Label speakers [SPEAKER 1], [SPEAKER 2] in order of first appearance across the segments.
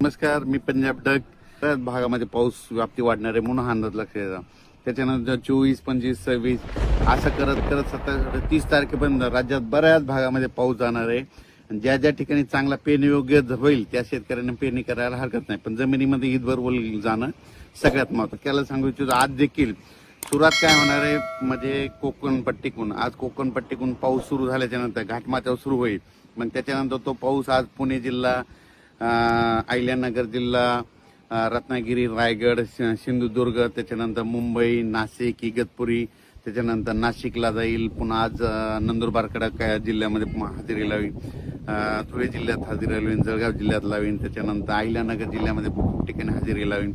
[SPEAKER 1] नमस्कार, मी पंजाब डक. बऱ्याच भागामध्ये पाऊस व्याप्ती वाढणार आहे म्हणून हा अंदाज लक्षात येतो. त्याच्यानंतर 24, 25, 26 असं करत करत 30 तारखेपर्यंत राज्यात बऱ्याच भागामध्ये पाऊस जाणार आहे. ज्या ज्या ठिकाणी चांगला पेरणी योग्य होईल त्या शेतकऱ्यांना पेरणी करायला हरकत नाही, पण जमिनीमध्ये ईदभर ओल जाणं सगळ्यात महत्त्वाचं. त्याला सांगू इच्छितो, आज देखील सुरुवात काय होणार आहे म्हणजे कोकण पट्टीकून. आज कोकण पट्टीकून पाऊस सुरू झाल्याच्या नंतर घाटमाथ्यावर सुरू होईल. मग त्याच्यानंतर तो पाऊस आज पुणे जिल्हा, अहिल्यानगर जिल्हा, रत्नागिरी, रायगड, सिंधुदुर्ग, त्याच्यानंतर मुंबई, नाशिक, इगतपुरी, त्याच्यानंतर नाशिकला जाईल. पुन्हा आज नंदुरबारकडे काय जिल्ह्यामध्ये हजेरी लावीन, धुळे जिल्ह्यात हजेरी लावीन, जळगाव जिल्ह्यात लावीन, त्याच्यानंतर अहिल्यानगर जिल्ह्यामध्ये खूप ठिकाणी हजेरी लावीन,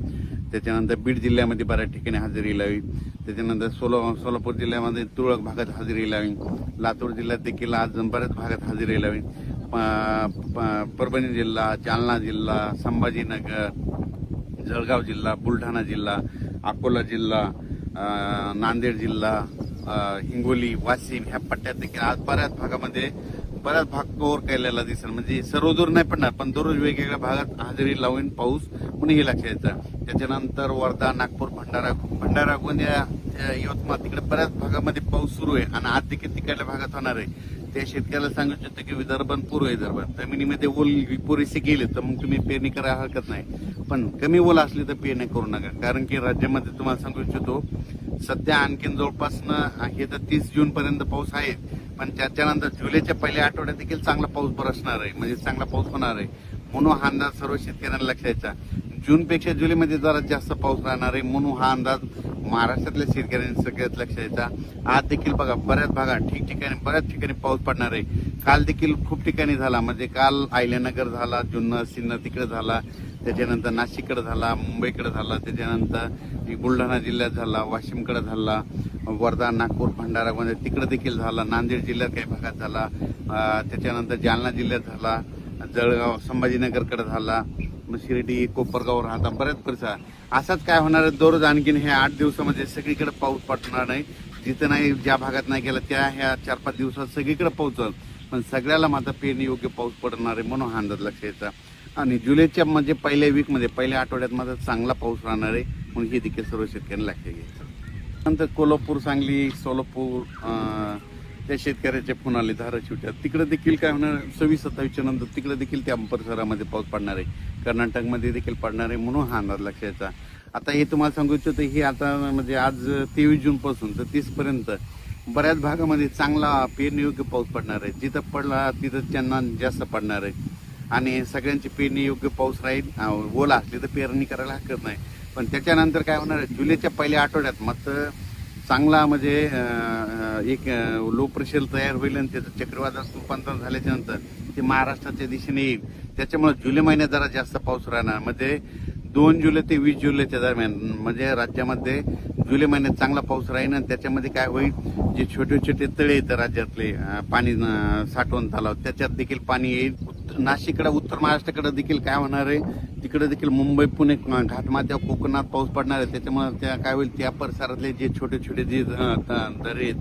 [SPEAKER 1] त्याच्यानंतर बीड जिल्ह्यामध्ये बऱ्याच ठिकाणी हजेरी लावीन, त्याच्यानंतर सोलापूर जिल्ह्यामध्ये तुरळक भागात हजेरी लावीन, लातूर जिल्ह्यात देखील आज बऱ्याच भागात हजेरी लावीन, परभणी जिल्हा, जालना जिल्हा, संभाजीनगर, जळगाव जिल्हा, बुलढाणा जिल्हा, अकोला जिल्हा, नांदेड जिल्हा, हिंगोली, वाशिम ह्या पट्ट्यात देखील आज बऱ्याच भागामध्ये बऱ्याच भाग कव्हर केलेला दिसेल. म्हणजे सर्वदूर नाही पडणार, पण दररोज वेगवेगळ्या भागात हजेरी लावून पाऊस पुणे हे लक्षात येतं. त्याच्यानंतर वर्धा, नागपूर, भंडारा गोंदिया, यवतमाळ तिकडे बऱ्याच भागामध्ये पाऊस सुरू आहे आणि आज देखील तिकडल्या भागात होणार आहे. त्या शेतकऱ्याला सांगू इच्छितो की विदर्भ, पूर्व विदर्भ जमिनीमध्ये ओल पुरेसे गेले तर मग तुम्ही पेरणी करायला हरकत नाही, पण कमी ओल असली तर पेरणी करू नका. कारण की राज्यामध्ये तुम्हाला सांगू इच्छितो सध्या आणखीन जवळपास हे तर 30 जून पर्यंत पाऊस आहे, पण त्याच्यानंतर जुलैच्या पहिल्या आठवड्यात देखील चांगला पाऊस बरसणार आहे, म्हणजे चांगला पाऊस होणार आहे. म्हणून हा अंदाज सर्व शेतकऱ्यांना लक्षात. जूनपेक्षा जुलैमध्ये जरा जास्त पाऊस राहणार आहे, म्हणून हा अंदाज महाराष्ट्रातल्या शेतकऱ्यांनी सगळ्यात लक्षात येतात. आज देखील बघा बऱ्याच भागात ठिकठिकाणी बऱ्याच ठिकाणी पाऊस पडणार आहे. काल देखील खूप ठिकाणी झाला, म्हणजे काल अहिल्यानगर झाला, जुन्नर, सिन्नर तिकडे झाला, त्याच्यानंतर नाशिककडे झाला, मुंबईकडे झाला, त्याच्यानंतर बुलढाणा जिल्ह्यात झाला, वाशिमकडे झाला, वर्धा, नागपूर, भंडारा गोंदिया तिकडे देखील झाला, नांदेड जिल्ह्यात काही भागात झाला, त्याच्यानंतर जालना जिल्ह्यात झाला, जळगाव, संभाजीनगरकडे झाला, शिर्डी, कोपरगाव, राहता बऱ्याच परिसर. असाच काय होणार आहे, दररोज आणखीन हे 8 दिवसामध्ये सगळीकडे पाऊस पडणार नाही. जिथं नाही, ज्या भागात नाही गेला त्या ह्या 4-5 दिवसात सगळीकडे पाऊस, पण सगळ्याला मात्र पेरणी योग्य पाऊस पडणार आहे म्हणून हा अंदाज लक्षात येतात. आणि जुलैच्या म्हणजे पहिल्या वीकमध्ये पहिल्या आठवड्यात मात्र चांगला पाऊस राहणार आहे, म्हणून हे देखील सर्व शेतकऱ्यांना लक्षात घ्यायचं. नंतर कोल्हापूर, सांगली, सोलापूर त्या शेतकऱ्याचे फोन आले, धाराशिवच्या तिकडे देखील काय होणार 26-27 नंतर तिकडे देखील त्या परिसरामध्ये पाऊस पडणार आहे, कर्नाटकमध्ये देखील पडणार आहे, म्हणून हा अंदाज लक्षात. आता हे तुम्हाला सांगू इच्छितो हे आता म्हणजे आज 23 जून पासून तर 30 पर्यंत बऱ्याच भागामध्ये चांगला पेरणी योग्य पाऊस पडणार आहे. जिथं पडला तिथं त्यांना जास्त पडणार आहे आणि सगळ्यांची पेरणी योग्य पाऊस राहील. ओला असली तर पेरणी करायला हरकत नाही, पण त्याच्यानंतर काय होणार आहे जुलैच्या पहिल्या आठवड्यात मात्र चांगला म्हणजे एक लो प्रेशर तयार होईल आणि त्याचं चक्रीवादळात रूपांतर झाल्याच्या नंतर ते महाराष्ट्राच्या दिशेने येईल. त्याच्यामुळे जुलै महिन्यात जरा जास्त पाऊस राहणार, म्हणजे 2 जुलै ते 20 जुलैच्या दरम्यान म्हणजे राज्यामध्ये जुलै महिन्यात चांगला पाऊस राहील. आणि त्याच्यामध्ये काय होईल, जे छोटे छोटे तळे आहेत राज्यातले पाणी साठवण तलाव त्याच्यात देखील पाणी येईल. नाशिककडे, उत्तर महाराष्ट्राकडे देखील काय होणार आहे, तिकडे देखील मुंबई, पुणे, घाटमाथ्या, कोकणात पाऊस पडणार आहे. त्याच्यामुळे त्या काय होईल, त्या परिसरातले जे छोटे छोटे जे दरे आहेत,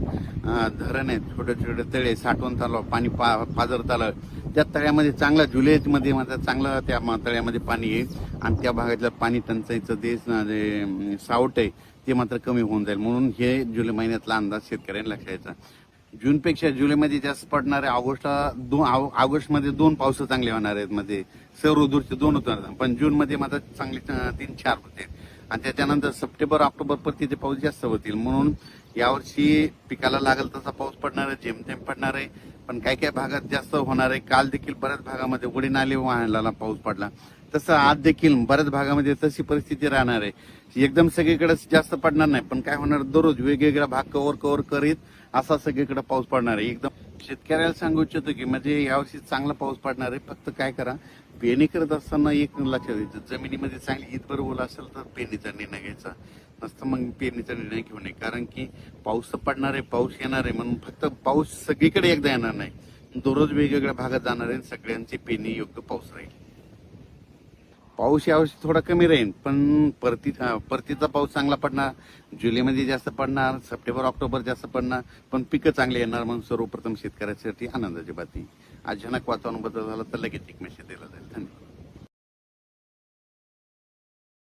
[SPEAKER 1] धरण आहेत, छोटे छोटे तळे, साठवण तलाव, पाणी पाझर तलाव, त्या तळ्यामध्ये चांगला जुलैमध्ये मात्र चांगलं त्या तळ्यामध्ये पाणी येईल आणि त्या भागातलं पाणी टंचाईचं जे सावट आहे ते मात्र कमी होऊन जाईल. म्हणून हे जुलै महिन्यातला अंदाज शेतकऱ्यांना लक्षात यायचा. जूनपेक्षा जुलैमध्ये जास्त पडणार आहे. ऑगस्टमध्ये 2 पाऊस चांगले होणार आहेत, मध्ये सर्वदूरचे 2 होणार, पण जूनमध्ये मात्र चांगले 3-4 होते आणि त्याच्यानंतर सप्टेंबर, ऑक्टोबर तिथे पाऊस जास्त होतील. म्हणून यावर्षी पिकाला लागेल तसा पाऊस पडणार आहे, जेमतेम पडणार आहे, पण काही काही भागात जास्त होणार आहे. काल देखील बऱ्याच भागामध्ये उडी नाले वाहनाला पाऊस पडला, तसं आज देखील बऱ्याच भागामध्ये तशी परिस्थिती राहणार आहे. एकदम सगळीकडे जास्त पडणार नाही, पण काय होणार दररोज वेगवेगळा भाग कव्हर करीत असा सगळीकडे पाऊस पडणार आहे. एकदम शेतकऱ्याला सांगू इच्छितो की म्हणजे यावर्षी चांगला पाऊस पडणार आहे. फक्त काय करा, पेरणी करत असताना एक लक्षात द्यायचं, जमिनीमध्ये चांगली ईदभर ओल असेल तर पेरणीचा निर्णय घ्यायचा, नसतं मग पेरणीचा निर्णय घेऊ नये. कारण की पाऊस पडणार आहे, पाऊस येणार आहे, म्हणून फक्त पाऊस सगळीकडे एकदा येणार नाही, दररोज वेगवेगळ्या भागात जाणार आहे. सगळ्यांची पेरणी योग्य पाऊस राहील. पाऊस यावर्षी थोडा कमी राहील, पण परतीचा पाऊस चांगला पडणार. जुलैमध्ये जास्त पडणार, सप्टेंबर, ऑक्टोबर जास्त पडणार, पण पिकं चांगली येणार. म्हणून सर्वप्रथम शेतकऱ्यासाठी आनंदाची बातमी. अचानक वातावरण बदल झाला तर लगेच एक मेसेज दिला जाईल. धन्यवाद.